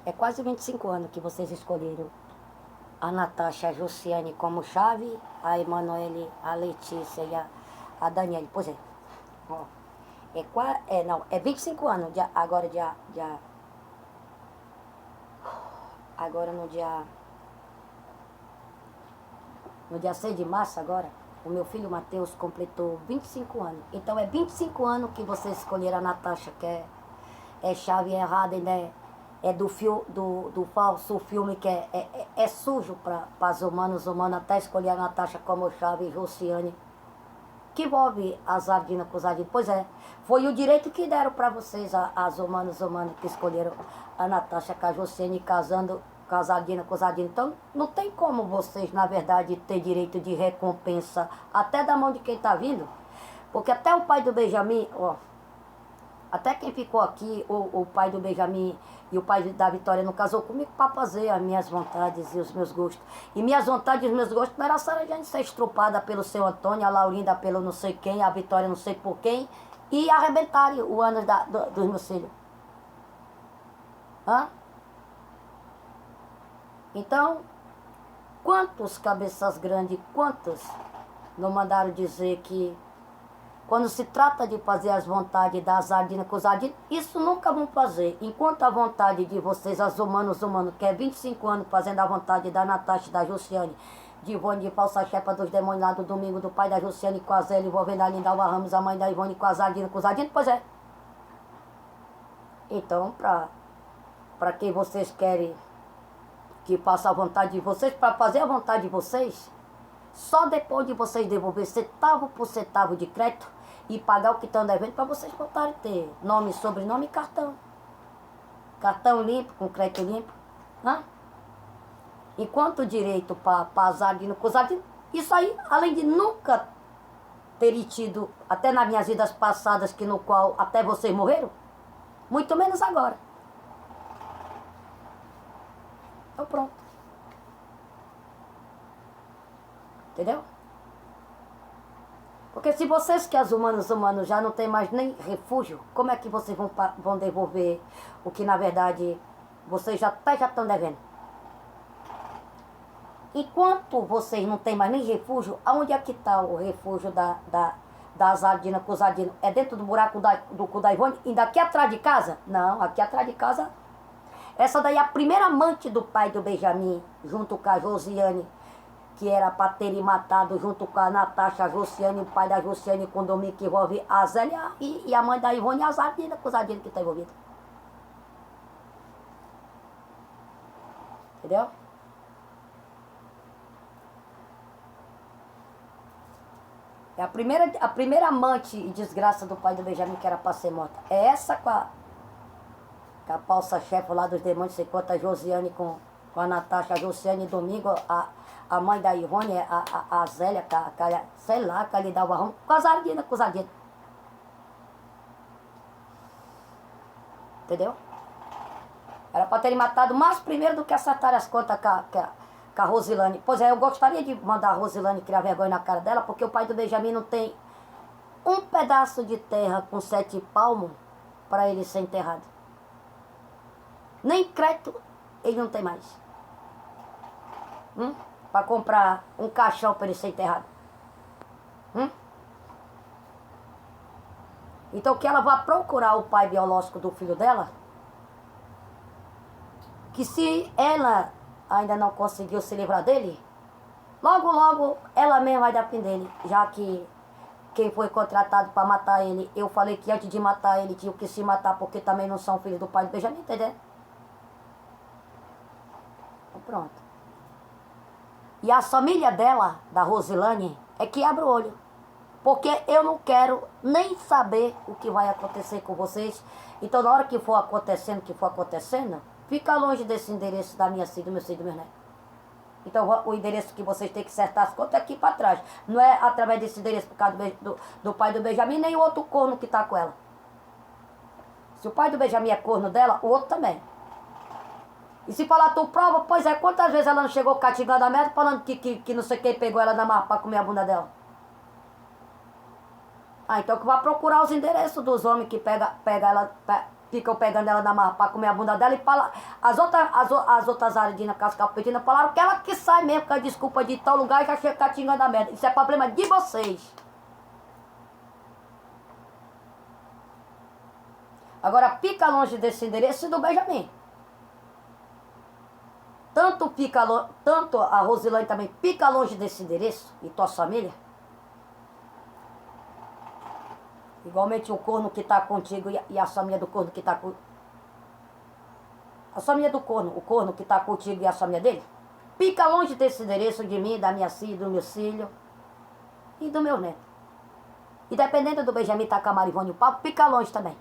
É quase 25 anos que vocês escolheram a Natasha, a Josiane como chave, a Emanuele, a Letícia e a Daniele. Pois é. Ó, é 25 anos, agora no dia 6 de março agora, o meu filho Matheus completou 25 anos. Então é 25 anos que vocês escolheram a Natasha, que é chave errada, né? É do falso filme que é sujo para os humanos até escolher a Natasha como chave e Josiane, que envolve a Zardina com o Zardino. Pois é, foi o direito que deram para vocês, as humanos que escolheram a Natasha com a Josiane casando com a Zardina com o Zardino. Então não tem como vocês, na verdade, ter direito de recompensa, até da mão de quem está vindo, porque até o pai do Benjamin, ó, até quem ficou aqui, o pai do Benjamin e o pai da Vitória não casou comigo para fazer as minhas vontades e os meus gostos. E minhas vontades e os meus gostos não era a Sarajane ser estrupada pelo seu Antônio, a Laurinda pelo não sei quem, a Vitória não sei por quem, e arrebentarem o ano dos meus filhos. Hã? Então, quantos cabeças grandes, quantos não mandaram dizer que quando se trata de fazer as vontades da Zardina com o Zardino, isso nunca vão fazer. Enquanto a vontade de vocês, as humanos, que é 25 anos fazendo a vontade da Natasha, da Josiane, de Ivone, de falsa chefa dos demônios lá do domingo, do pai da Josiane com a Zélia, envolvendo a Lindalva Ramos, a mãe da Ivone com a Zardina com o Zardino, pois é. Então, para quem vocês querem que faça a vontade de vocês, para fazer a vontade de vocês, só depois de vocês devolver centavo por centavo de crédito e pagar o que estão devendo, para vocês voltarem a ter nome, sobrenome e cartão. Cartão limpo, com crédito limpo. Hã? Enquanto o direito para a Zardina com o Zardino, isso aí, além de nunca terem tido, até nas minhas vidas passadas, que no qual até vocês morreram, muito menos agora. Então pronto. Entendeu? Porque se vocês que as humanos já não tem mais nem refúgio, como é que vocês vão devolver o que na verdade vocês já estão devendo? Enquanto vocês não tem mais nem refúgio, aonde é que está o refúgio da Zardina com o Zardino? É dentro do buraco do cu da Ivone? E daqui atrás de casa? Não, aqui atrás de casa. Essa daí é a primeira amante do pai do Benjamin, junto com a Josiane, que era para terem matado junto com a Natasha, a Josiane, o pai da Josiane, com o Domingo, que envolve a Zélia e a mãe da Ivone, a Zardina, com o Zardino que está envolvido. Entendeu? É a primeira amante e desgraça do pai do Benjamin, que era para ser morta. É essa com a falsa chefe lá dos demônios, você conta a Josiane com a Natasha, a Josiane Domingo, a mãe da Ivone, a Zélia, sei lá, que ele dava rum, com a Zardina, com o Zardino. Entendeu? Era para terem matado mais primeiro do que acertar as contas com a Rosilane. Pois é, eu gostaria de mandar a Rosilane criar vergonha na cara dela, porque o pai do Benjamin não tem um pedaço de terra com 7 palmos para ele ser enterrado. Nem crédito ele não tem mais. Para comprar um caixão para ele ser enterrado. Então que ela vá procurar o pai biológico do filho dela, que se ela ainda não conseguiu se livrar dele, logo logo ela mesma vai dar fim dele, já que quem foi contratado para matar ele, eu falei que antes de matar ele tinha que se matar, porque também não são filhos do pai do Benjamin, entendeu? Então pronto. E a família dela, da Rosilane, é que abre o olho. Porque eu não quero nem saber o que vai acontecer com vocês. Então na hora que for acontecendo, fica longe desse endereço da minha filha, do meu filho, do meu neto. Então o endereço que vocês têm que acertar as contas é aqui para trás. Não é através desse endereço por causa do pai do Benjamin, nem o outro corno que está com ela. Se o pai do Benjamin é corno dela, o outro também. E se falar tu prova, pois é, quantas vezes ela não chegou catigando a merda, falando que não sei quem pegou ela na marra para comer a bunda dela? Ah, então que vai procurar os endereços dos homens que pega ela ficam pegando ela na marra pra comer a bunda dela e fala, as outras ardinas, com as capetinas, falaram que ela que sai mesmo com a desculpa de tal lugar e já chega catingando a merda. Isso é problema de vocês. Agora fica longe desse endereço e do Benjamin. Tanto a Rosilane também fica longe desse endereço e tua família. Igualmente o corno que está contigo e a família do corno que está com... A família do corno, o corno que está contigo e a família dele. Fica longe desse endereço de mim, da minha filha, do meu filho e do meu neto. E dependendo do Benjamin tá com a Marivone e o papo, fica longe também.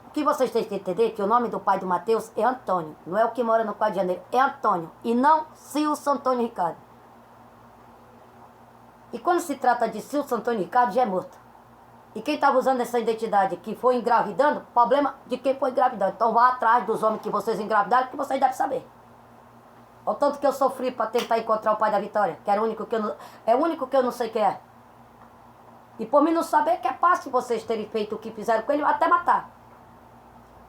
O que vocês têm que entender é que o nome do pai do Mateus é Antônio. Não é o que mora no 4 de janeiro, é Antônio. E não Silson Antônio Ricardo. E quando se trata de Silson Antônio Ricardo, já é morto. E quem estava usando essa identidade que foi engravidando, problema de quem foi engravidando. Então vá atrás dos homens que vocês engravidaram, que vocês devem saber. O tanto que eu sofri para tentar encontrar o pai da Vitória, que era o único que eu não, é o único que eu não sei quem é. E por mim não saber que é fácil vocês terem feito o que fizeram com ele, até matar.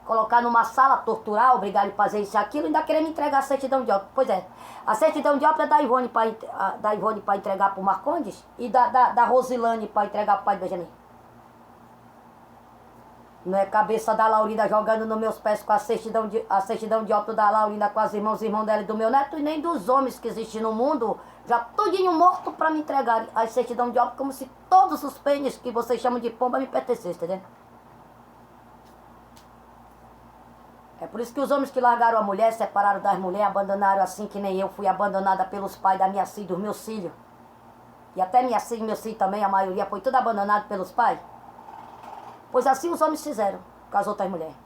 Colocar numa sala, torturar, obrigar ele a fazer isso e aquilo, e ainda querer me entregar a certidão de óbito. Pois é, a certidão de óbito é da Ivone para entregar para o Marcondes e da Rosilane para entregar para o pai do Benjamin. Não é cabeça da Laurinda jogando nos meus pés com a certidão de óbito da Laurinda com as irmãos dela e do meu neto, e nem dos homens que existem no mundo, já todinho morto para me entregar a certidão de óbito, como se todos os pênis que vocês chamam de pomba me pertencessem, entendeu? É por isso que os homens que largaram a mulher, separaram das mulheres, abandonaram assim que nem eu fui abandonada pelos pais da minha filha, dos meus filhos. E até minha filha e meu filho também, a maioria foi tudo abandonado pelos pais. Pois assim os homens fizeram com as outras mulheres.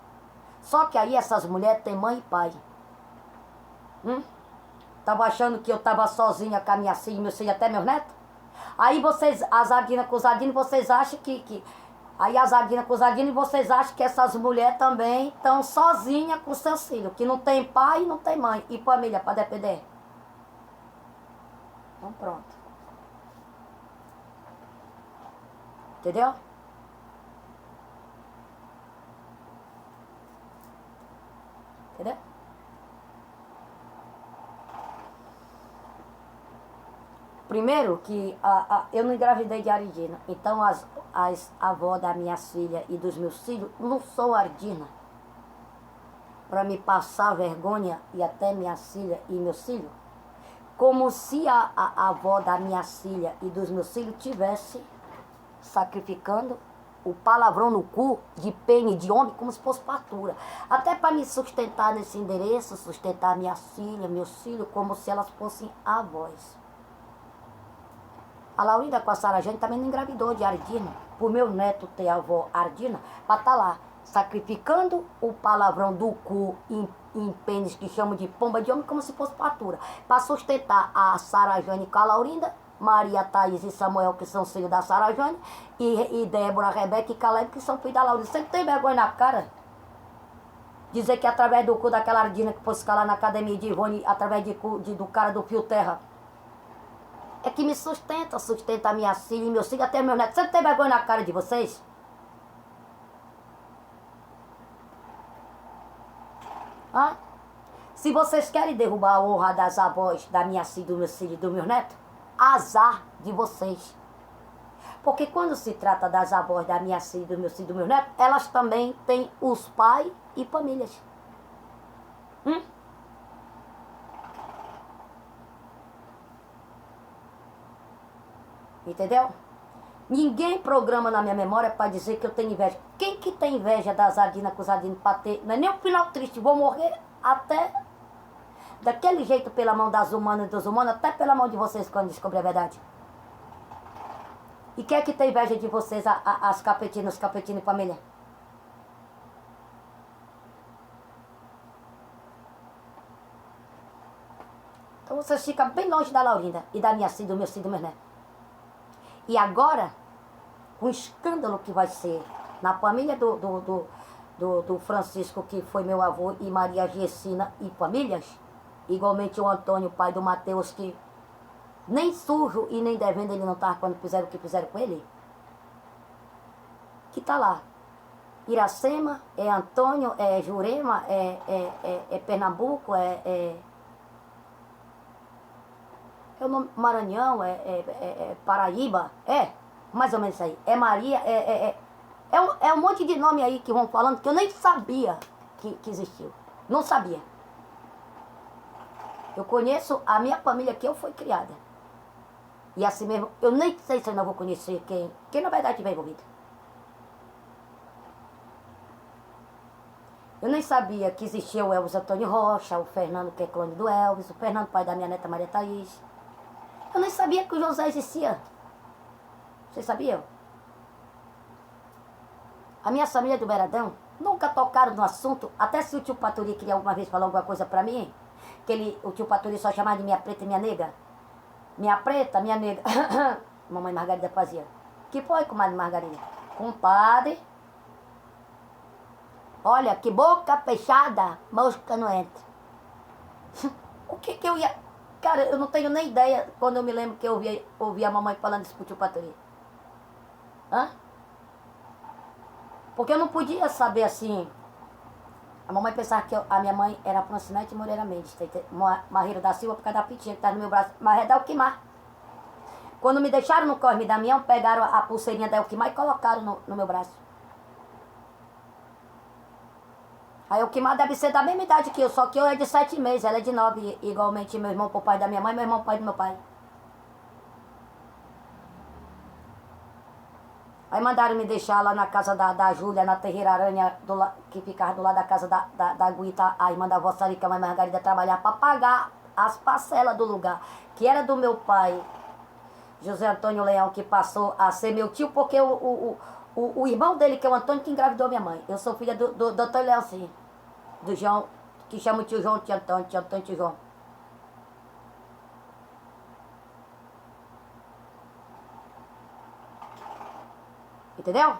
Só que aí essas mulheres têm mãe e pai. Tava achando que eu tava sozinha com a minha filha e meu filho, até meus netos? Aí vocês, as ardinas com os ardinos, vocês acham que aí as ardinas com os ardinos, vocês acham que essas mulheres também estão sozinhas com seus filhos, que não tem pai e não tem mãe, e família para depender. Então pronto. Entendeu? Entendeu? Primeiro que eu não engravidei de Ardina, então as avós da minha filha e dos meus filhos não são Ardina. Para me passar vergonha e até minha filha e meus filhos, como se a avó da minha filha e dos meus filhos tivesse sacrificando o palavrão no cu de pene de homem como se fosse fartura. Até para me sustentar nesse endereço, sustentar minha filha, meus filhos, como se elas fossem avós. A Laurinda com a Sarajane também não engravidou de Ardina, por meu neto ter a avó Ardina, para estar lá, sacrificando o palavrão do cu em pênis que chamam de pomba de homem como se fosse fartura, para sustentar a Sarajane com a Laurinda, Maria, Thaís e Samuel, que são filhos da Sarajane, e Débora, Rebeca e Caleb, que são filhos da Laurinda. Você tem vergonha na cara? Dizer que através do cu daquela Ardina que fosse ficar lá na academia de Ivone, através do cara do Fio Terra, é que me sustenta a minha filha e meus filhos, até meu neto. Você não tem vergonha na cara de vocês? Hã? Se vocês querem derrubar a honra das avós, da minha filha, do meu filho e do meu neto, azar de vocês. Porque quando se trata das avós, da minha filha, do meu filho e do meu neto, elas também têm os pais e famílias. Entendeu? Ninguém programa na minha memória para dizer que eu tenho inveja. Quem que tem inveja das ardinas com os ardinos para ter? Não é nem um final triste. Vou morrer até daquele jeito pela mão das humanas e dos humanos, até pela mão de vocês quando descobrir a verdade. E quem é que tem inveja de vocês, as capetinas, e família? Então vocês ficam bem longe da Laurinda e da minha filha, do meu filho, do meu neto. E agora, o escândalo que vai ser na família do Francisco, que foi meu avô, e Maria Gessina e famílias, igualmente o Antônio, pai do Mateus, que nem sujo e nem devendo ele não estava quando fizeram o que fizeram com ele. que tá lá. Iracema, é Antônio, é Jurema, é Pernambuco, é o nome, Maranhão, Paraíba, mais ou menos isso aí. É Maria, é um monte de nome aí que vão falando que eu nem sabia que existiu. Não sabia. Eu conheço a minha família que eu fui criada. E assim mesmo, eu nem sei se eu não vou conhecer quem na verdade estiver envolvido. Eu nem sabia que existia o Elvis Antônio Rocha, o Fernando, que é clone do Elvis, o Fernando, pai da minha neta Maria Thaís. Eu nem sabia que o José existia. Vocês sabiam? A minha família do Beiradão nunca tocaram no assunto, até se o tio Paturi queria alguma vez falar alguma coisa pra mim, o tio Paturi só chamava de minha preta e minha nega. Minha preta, minha nega. Mamãe Margarida fazia. Que foi, comadre Margarida? Compadre. Olha, que boca fechada, mosca não entra. O que eu ia... Cara, eu não tenho nem ideia quando eu me lembro que eu ouvi a mamãe falando isso pro tio Paturi. Hã? Porque eu não podia saber assim. A mamãe pensava que a minha mãe era Francinete Moreira Mendes, Marreiro da Silva, por causa da pitinha que tá no meu braço, mas é da Elquimar. Quando me deixaram no Cosme Damião, pegaram a pulseirinha da Elquimar e colocaram no meu braço. A Elquimar deve ser da mesma idade que eu, só que eu é de 7 meses, ela é de 9, igualmente meu irmão pro pai da minha mãe, meu irmão pro pai do meu pai. Aí mandaram me deixar lá na casa da Júlia, na Terreira Aranha, que ficava do lado da casa da Guita, a irmã da vossa Rica, a mãe Margarida, trabalhar para pagar as parcelas do lugar, que era do meu pai, José Antônio Leão, que passou a ser meu tio, porque o irmão dele, que é o Antônio, que engravidou minha mãe. Eu sou filha do Antônio Leão, sim, do João, que chama o tio João, tio Antônio, tio João. Entendeu?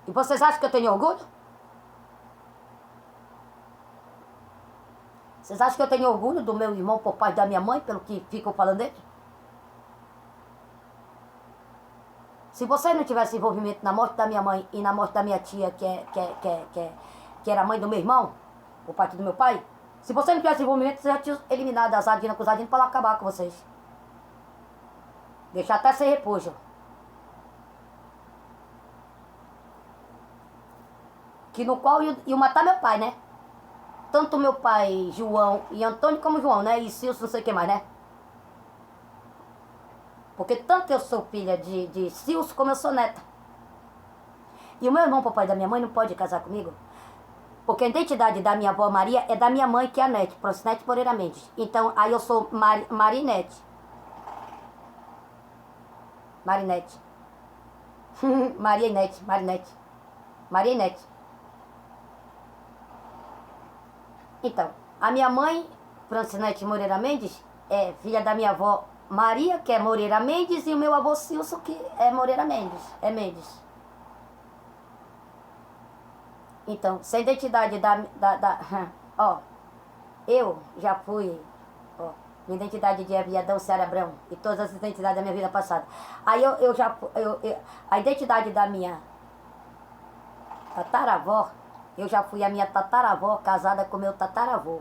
E vocês acham que eu tenho orgulho? Vocês acham que eu tenho orgulho do meu irmão por pai da minha mãe, pelo que ficam falando dele? Se você não tivesse envolvimento na morte da minha mãe e na morte da minha tia, que era a mãe do meu irmão, por parte do meu pai, se você não tivesse envolvimento, você já tinha eliminado as Adinas com os Adinas para acabar com vocês. Deixar até sem repúdio. Que no qual iam matar meu pai, né? Tanto meu pai, João e Antônio, como João, né? E Silvio, não sei o que mais, né? Porque tanto eu sou filha de Silvio, como eu sou neta. E o meu irmão, papai da minha mãe, não pode casar comigo. Porque a identidade da minha avó Maria é da minha mãe, que é a Nete, Francinete Moreira Mendes. Então, aí eu sou Marinete. Marinete. Maria Inete, Marinete. Maria Inete. Então, a minha mãe, Francinete Moreira Mendes, é filha da minha avó Maria, que é Moreira Mendes, e o meu avô Silso, que é Moreira Mendes, é Mendes. Então, se a identidade ó, eu já fui, ó, minha identidade de Aviadão Cerebrão, e todas as identidades da minha vida passada. Aí a identidade da minha tataravó, eu já fui a minha tataravó casada com meu tataravô.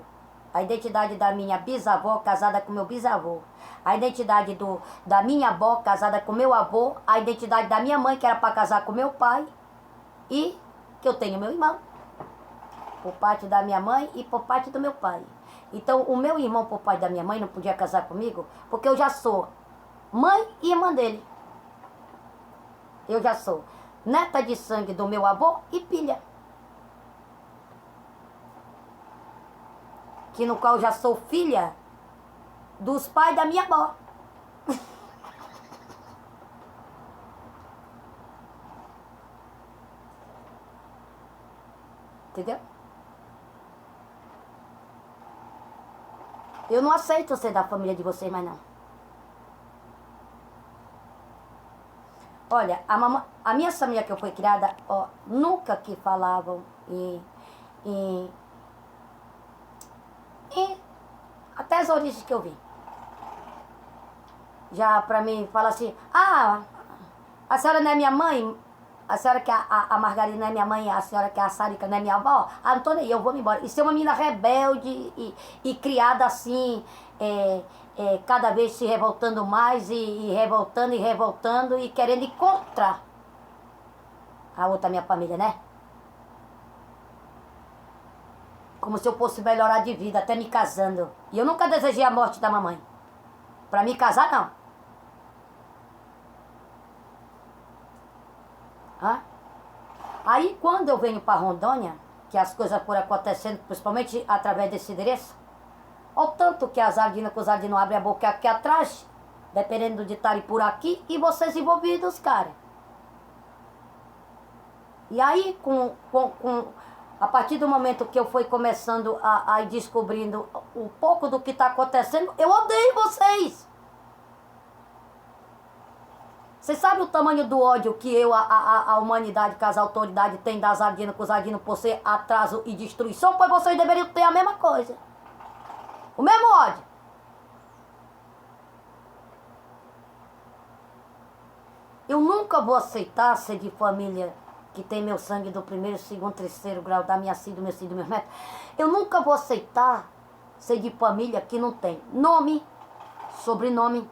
A identidade da minha bisavó casada com meu bisavô. A identidade da minha avó casada com meu avô. A identidade da minha mãe, que era para casar com meu pai. E que eu tenho meu irmão. Por parte da minha mãe e por parte do meu pai. Então, o meu irmão, por parte da minha mãe, não podia casar comigo, porque eu já sou mãe e irmã dele. Eu já sou neta de sangue do meu avô e filha. Que no qual já sou filha dos pais da minha avó. Entendeu? Eu não aceito ser da família de vocês mais não. Olha, a minha família que eu fui criada, ó, nunca que falavam em até as origens que eu vi. Já pra mim, fala assim, a senhora não é minha mãe? A senhora que a Margarida não é minha mãe, a senhora que a Sarica não é minha avó? Ah, não tô nem, eu vou me embora. E ser uma menina rebelde e criada assim, cada vez se revoltando mais e revoltando e querendo encontrar a outra minha família, né? Como se eu fosse melhorar de vida, até me casando. E eu nunca desejei a morte da mamãe. Pra me casar, não. Hã? Aí, quando eu venho pra Rondônia, que as coisas foram acontecendo, principalmente através desse endereço, olha o tanto que as sardinas, que os sardinos abrem a boca aqui atrás, dependendo de estarem por aqui, e vocês envolvidos, cara. E aí, a partir do momento que eu fui começando a ir descobrindo um pouco do que está acontecendo, eu odeio vocês. Vocês sabem o tamanho do ódio que a humanidade, que as autoridades têm das sardinas com os sardinos por ser atraso e destruição? Pois vocês deveriam ter a mesma coisa. O mesmo ódio. Eu nunca vou aceitar ser de família que tem meu sangue do primeiro, segundo, terceiro grau, da minha filha, do meu filho, dos meus netos. Eu nunca vou aceitar ser de família que não tem nome, sobrenome,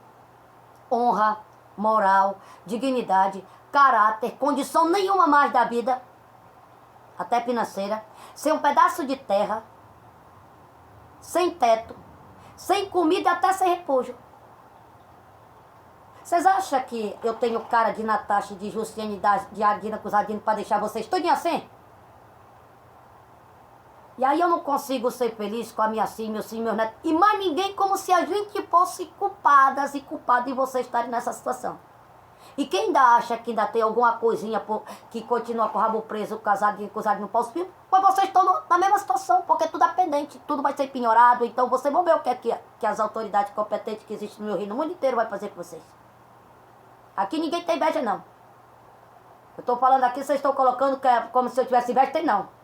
honra, moral, dignidade, caráter, condição nenhuma mais da vida, até financeira, ser um pedaço de terra, sem teto, sem comida, até sem repouso. Vocês acham que eu tenho cara de Natasha, de Justiane, de Ardina com os Ardinos para deixar vocês tudinho assim? E aí eu não consigo ser feliz com a minha filha, meus filhos, meus netos, e mais ninguém, como se a gente fosse culpadas e culpados de vocês estarem nessa situação. E quem ainda acha que ainda tem alguma coisinha que continua com o rabo preso, casadinho, com os Ardinos para os filhos, pois vocês estão na mesma situação, porque tudo é pendente, tudo vai ser penhorado, então vocês vão ver o que é que as autoridades competentes que existem no meu rio, no mundo inteiro, vai fazer com vocês. Aqui ninguém tem inveja, não. Eu estou falando aqui, vocês estão colocando que é como se eu tivesse inveja, tem não.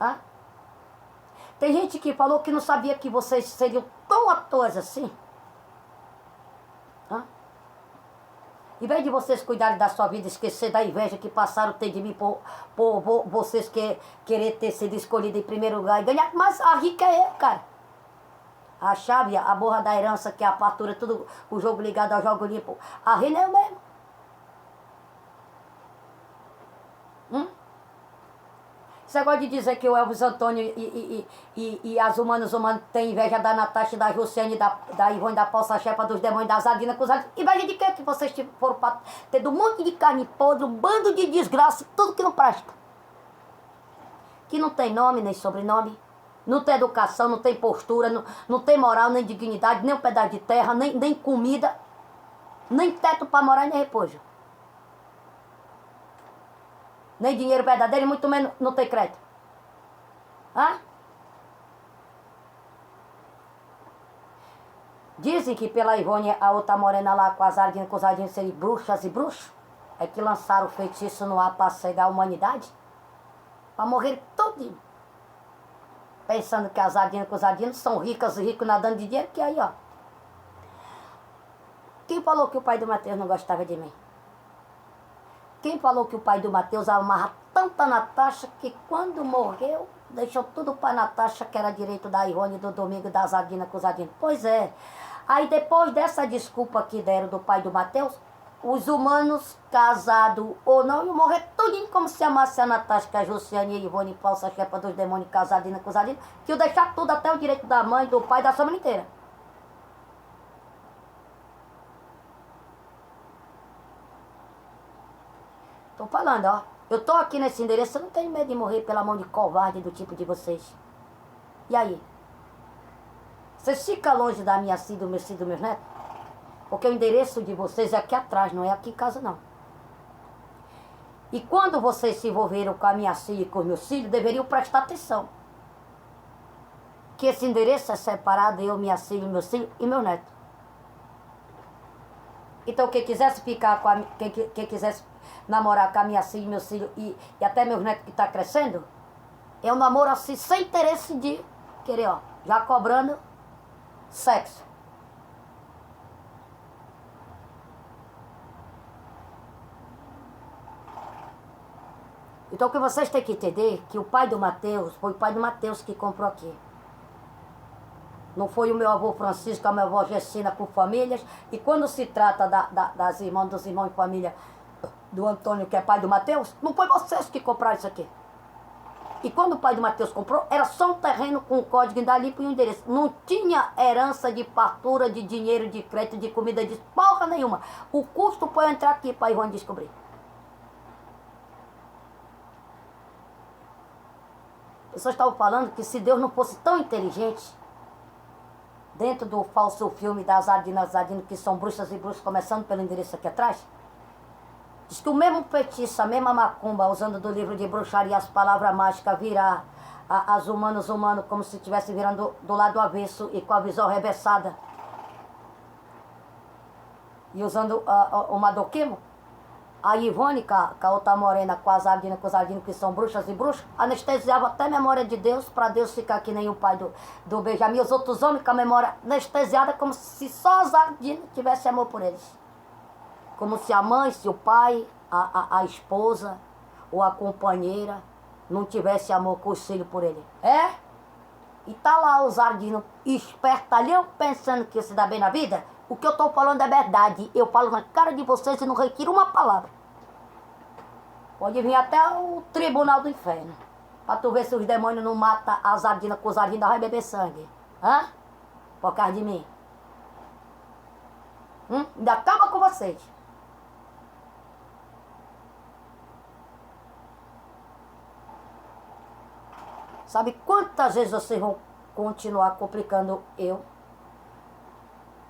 Hã? Tem gente que falou que não sabia que vocês seriam tão atores assim. Hã? Em vez de vocês cuidarem da sua vida, esquecer da inveja que passaram a ter de mim por vocês querer ter sido escolhido em primeiro lugar e ganhar, mas a rica é eu, cara. A chave, a borra da herança, que é a partura, tudo o jogo ligado ao jogo limpo. A reina é eu mesmo. Você gosta de dizer que o Elvis Antônio e as humanas têm inveja da Natasha, da Jussiane, da Ivone, da Pausa Chepa, dos demônios, das Adinas, com os Adinas. Inveja de quê? Que vocês foram para ter um monte de carne podre, um bando de desgraça, tudo que não presta. Que não tem nome nem sobrenome. Não tem educação, não tem postura, não tem moral, nem dignidade, nem um pedaço de terra, nem comida, nem teto para morar, nem repouso. Nem dinheiro verdadeiro e muito menos não tem crédito. Hã? Dizem que pela Ivone, a outra morena lá com as Ardinas, com os Ardinos serem bruxas e bruxos, é que lançaram o feitiço no ar para cegar a humanidade, para morrer todinho. Pensando que as Ardinas com os Ardinos são ricas e ricos nadando de dinheiro, que aí, ó. Quem falou que o pai do Mateus não gostava de mim? Quem falou que o pai do Mateus amava tanta Natasha que quando morreu, deixou tudo para Natasha, que era direito da Ivone, do Domingo, das Ardinas com os Ardinos? Pois é. Aí depois dessa desculpa que deram do pai do Mateus, os humanos, casados ou não, iam morrer tudinho como se amasse a Natasha, a Jussiane, a Ivone, Pausa Chepa, dos demônios, casadinha com os Ardinos, que iam deixar tudo, até o direito da mãe, do pai, da família inteira. Tô falando, ó. Eu tô aqui nesse endereço, eu não tenho medo de morrer pela mão de covarde do tipo de vocês. E aí? Vocês ficam longe da minha filha, do meu filho, dos meus netos? Porque o endereço de vocês é aqui atrás, não é aqui em casa, não. E quando vocês se envolveram com a minha filha e com os meus filhos, deveriam prestar atenção. Que esse endereço é separado, eu, minha filha, meus filhos e meu neto. Então, quem quisesse ficar com quem quisesse namorar com a minha filha, meus filhos e até meus netos que estão crescendo, é um namoro assim, sem interesse de querer, ó, já cobrando sexo. Então o que vocês têm que entender é que o pai do Mateus foi o pai do Mateus que comprou aqui. Não foi o meu avô Francisco, a minha avó Gessina com famílias. E quando se trata das irmãs, dos irmãos de família do Antônio, que é pai do Mateus, não foi vocês que compraram isso aqui. E quando o pai do Mateus comprou, era só um terreno com o código da limpa e o endereço. Não tinha herança de fartura, de dinheiro, de crédito, de comida, de porra nenhuma. O custo foi eu entrar aqui para Ivone descobrir. As pessoas estavam falando que se Deus não fosse tão inteligente, dentro do falso filme das Ardinas, que são bruxas e bruxos, começando pelo endereço aqui atrás, diz que o mesmo feitiço, a mesma macumba, usando do livro de bruxaria as palavras mágicas, virar as humanos como se estivesse virando do lado avesso e com a visão reversada. E usando o Madoquimo, a Ivone, com a outra morena, com as Ardinas, que são bruxas e bruxos, anestesiava até a memória de Deus, para Deus ficar que nem o pai do Benjamin. Os outros homens com a memória anestesiada, como se só as Ardinas tivessem amor por eles. Como se a mãe, se o pai, a esposa ou a companheira não tivesse amor com os filhos por ele. É? E tá lá os ardinos espertalhão pensando que se dá bem na vida. O que eu tô falando é verdade. Eu falo na cara de vocês e não retiro uma palavra. Pode vir até o tribunal do inferno. Pra tu ver se os demônios não matam as ardinas com os ardinos, vai beber sangue. Hã? Por causa de mim. Ainda acaba com vocês. Sabe quantas vezes vocês vão continuar complicando eu,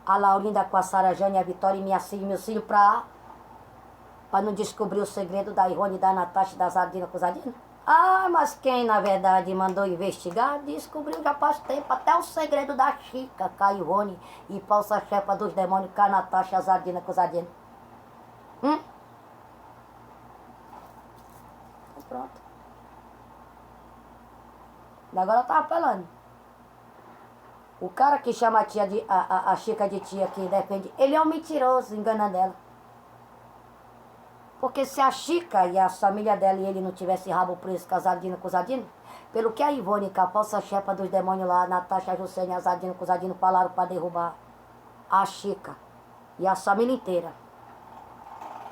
a Laurinda com a Sara Jane, a Vitória e minha filha e meu filho para não descobrir o segredo da Ivone, da Natasha e das Ardinas com os Ardinas? Ah, mas quem na verdade mandou investigar descobriu já faz tempo até o segredo da Chica com a Ivone e falsa chefa dos demônios com a Natasha e as Ardinas com os Ardinas. Então pronto. Agora eu tava falando. O cara que chama a Chica de tia, que defende, ele é um mentiroso, enganando ela. Porque se a Chica e a família dela e ele não tivessem rabo preso com as Ardinas com os Ardinos, pelo que a Ivone, que a falsa chefa dos demônios lá, a Natasha, a Juscelia e as Ardinas com os Ardinos falaram para derrubar a Chica e a família inteira.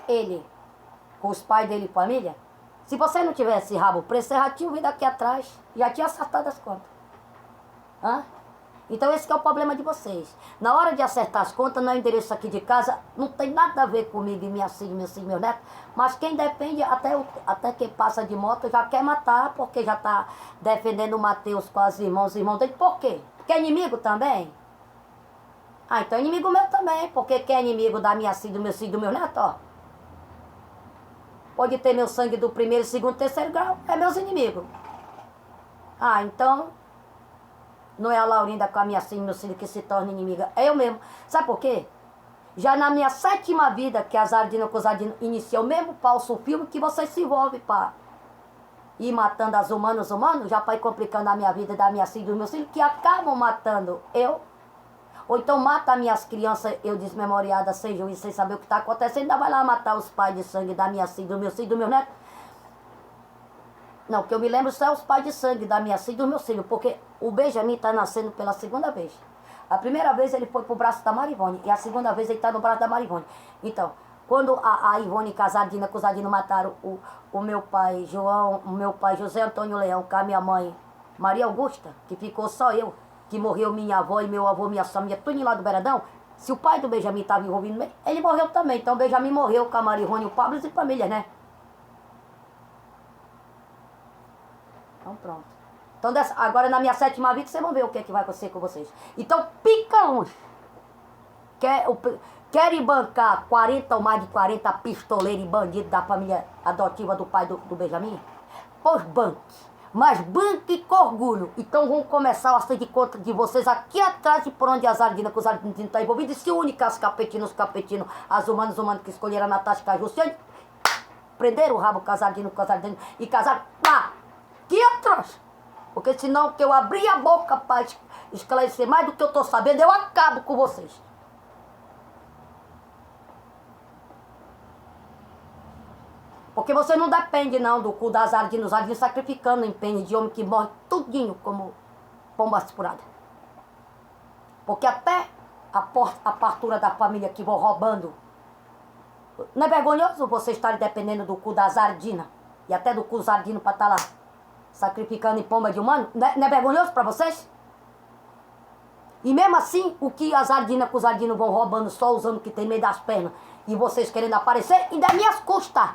Ele, com os pais dele e família, se você não tivesse rabo preso, você já tinha vindo aqui atrás, já tinha acertado as contas. Então esse que é o problema de vocês. Na hora de acertar as contas, no endereço aqui de casa, não tem nada a ver comigo e minha filha, meu neto, mas quem defende, até quem passa de moto, já quer matar, porque já está defendendo o Mateus com os irmãos dele. Por quê? Porque é inimigo também? Então é inimigo meu também, porque quem é inimigo da minha filha, do meu neto, ó. Pode ter meu sangue do primeiro, segundo, terceiro grau, é meus inimigos. Então, não é a Laurinda com a minha filha, meu filho que se torna inimiga, é eu mesmo. Sabe por quê? Já na minha 7ª vida, que as Ardinas com os Ardinos iniciou o mesmo falso filme que vocês se envolvem para ir matando as humanos, já para ir complicando a minha vida da minha filha e dos meus filhos, que acabam matando eu. Ou então mata as minhas crianças, eu desmemoriada, sem juízo, sem saber o que está acontecendo, ainda vai lá matar os pais de sangue da minha filha, do meu filho, do meu neto. Não, que eu me lembro só os pais de sangue da minha filha e do meu filho, porque o Benjamin está nascendo pela 2ª vez. A primeira vez ele foi pro braço da Marivone, e a 2ª vez ele está no braço da Marivone. Então, quando a Ivone casadinha com os Ardinos mataram o meu pai João, o meu pai José Antônio Leão, com a minha mãe Maria Augusta, que ficou só eu, que morreu minha avó e meu avô, minha família, tudo lá do Beradão. Se o pai do Benjamin estava envolvido no meio, ele morreu também. Então o Benjamin morreu com a Marivone, o Pablo e família, né? Então pronto. Então agora na minha 7ª vida vocês vão ver o que é que vai acontecer com vocês. Então pica uns. Querem bancar 40 ou mais de 40 pistoleiros e bandidos da família adotiva do pai do Benjamin? Pois banque. Mas banque com orgulho. Então vão começar a ser de conta de vocês aqui atrás de por onde as Ardinas com os Ardinos estão envolvidos. E se une com os capetinos, as humanos que escolheram a Natasha e a Jussiane, prenderam o rabo com as Ardinas e casaram aqui atrás. Porque senão que eu abrir a boca para esclarecer mais do que eu estou sabendo, eu acabo com vocês. Porque você não depende não do cu das Ardinas, os Ardinas sacrificando em pene de homem que morre tudinho como pomba furada. Porque até a partura da família que vão roubando. Não é vergonhoso você estar dependendo do cu das Ardinas? E até do cu dos Ardinos para estar lá sacrificando em pomba de humano? Não é vergonhoso para vocês? E mesmo assim, o que as Ardinas com os Ardinos vão roubando só usando que tem meio das pernas e vocês querendo aparecer, ainda é minhas custas.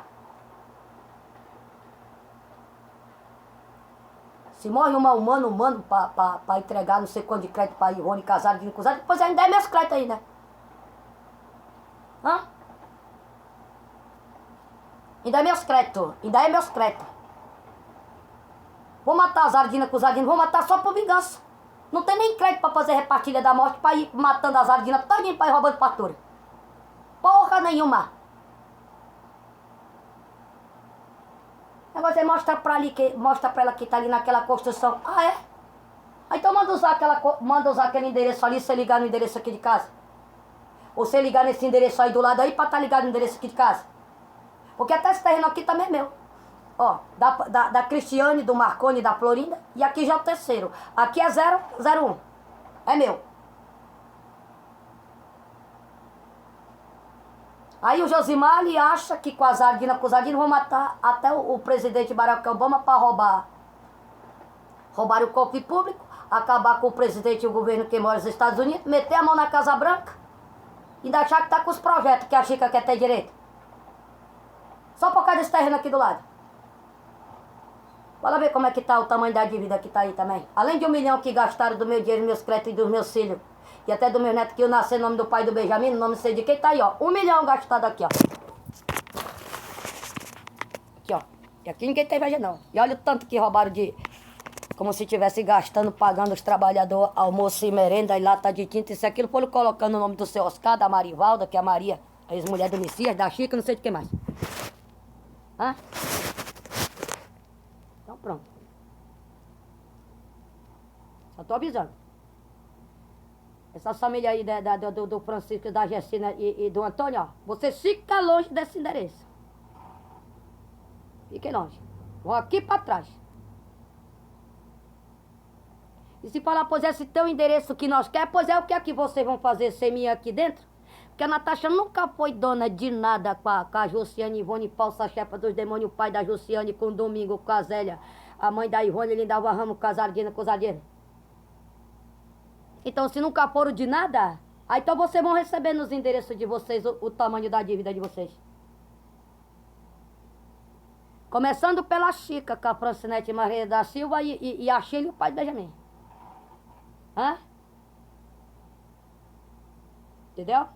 Se morre uma humano para entregar não sei quanto de crédito para Ivone casar com os Ardinos, depois ainda é meus créditos aí, né? Hã? Ainda é meus créditos, ainda é meus créditos. Vou matar as Ardinas com os Ardinos, vou matar só por vingança. Não tem nem crédito para fazer repartilha da morte, para ir matando as Ardinas todinho para ir roubando fatura. Porra nenhuma. Agora você mostra pra ela que tá ali naquela construção. Ah, é? Ah, então manda usar aquele endereço ali, você ligar no endereço aqui de casa. Ou você ligar nesse endereço aí do lado aí pra estar ligado no endereço aqui de casa. Porque até esse terreno aqui também é meu. Ó, da Cristiane, do Marconi, da Florinda. E aqui já é o terceiro. Aqui é 001. É meu. Aí o Josimar, ele acha que com as Ardinas vão matar até o presidente Barack Obama para roubar o cofre público, acabar com o presidente e o governo que mora nos Estados Unidos, meter a mão na Casa Branca e ainda achar que tá com os projetos que a Chica quer ter direito. Só por causa desse terreno aqui do lado. Bora ver como é que tá o tamanho da dívida que tá aí também. Além de 1 milhão que gastaram do meu dinheiro, meus créditos e dos meus filhos. E até do meu neto que eu nasci no nome do pai do Benjamin, no nome não sei de quem, tá aí, ó. 1 milhão gastado aqui, ó. Aqui, ó. E aqui ninguém tem inveja, não. E olha o tanto que roubaram de... Como se estivesse gastando, pagando os trabalhadores almoço e merenda, e lata de tinta, isso e aquilo, foram colocando o nome do seu Oscar, da Marivalda, que é a Maria, a ex-mulher do Messias, da Chica, não sei de quem mais. Hã? Então pronto. Só tô avisando. Essa família aí do Francisco, da Gessina e do Antônio, ó, você fica longe desse endereço. Fiquem longe. Vão aqui pra trás. E se falar, pois esse teu endereço que nós quer, pois é o que é que vocês vão fazer seminha aqui dentro? Porque a Natasha nunca foi dona de nada com a Josiane Ivone, falsa chefa dos demônios, o pai da Josiane com o Domingo, com a Zélia. A mãe da Ivone, ele dava ramo com as Ardinas, com os Ardinos. Então, se nunca foram de nada, aí então vocês vão receber nos endereços de vocês o tamanho da dívida de vocês. Começando pela Chica, com a Francinete Maria da Silva e a Sheila e o pai do Benjamin. Hã? Entendeu?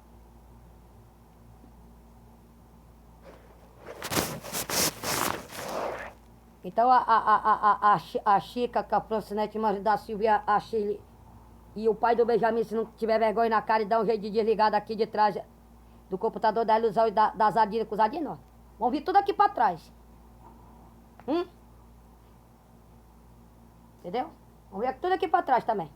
Então a Chica, com a Francinete Maria da Silva e a Sheila e o pai do Benjamin, se não tiver vergonha na cara e dá um jeito de desligar daqui de trás do computador da ilusão e das Ardinas com os Ardinos, vão vir tudo aqui pra trás. Entendeu? Vão vir tudo aqui pra trás também.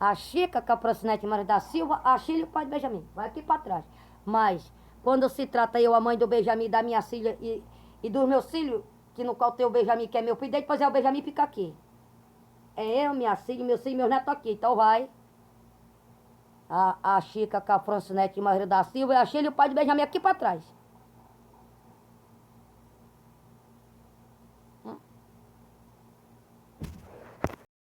A Chica, com a Francinete Maria da Silva, a Sheila e o pai do Benjamin. Vai aqui pra trás. Mas, quando se trata eu, a mãe do Benjamin, da minha filha e dos meus filhos, que no qual tem o Benjamin, que é meu filho, depois é o Benjamin fica aqui. É eu, minha filha, meus filhos e meus netos aqui. Então vai. A Chica com a Francinete Maria da Silva e a Sheila e o pai do Benjamin aqui pra trás.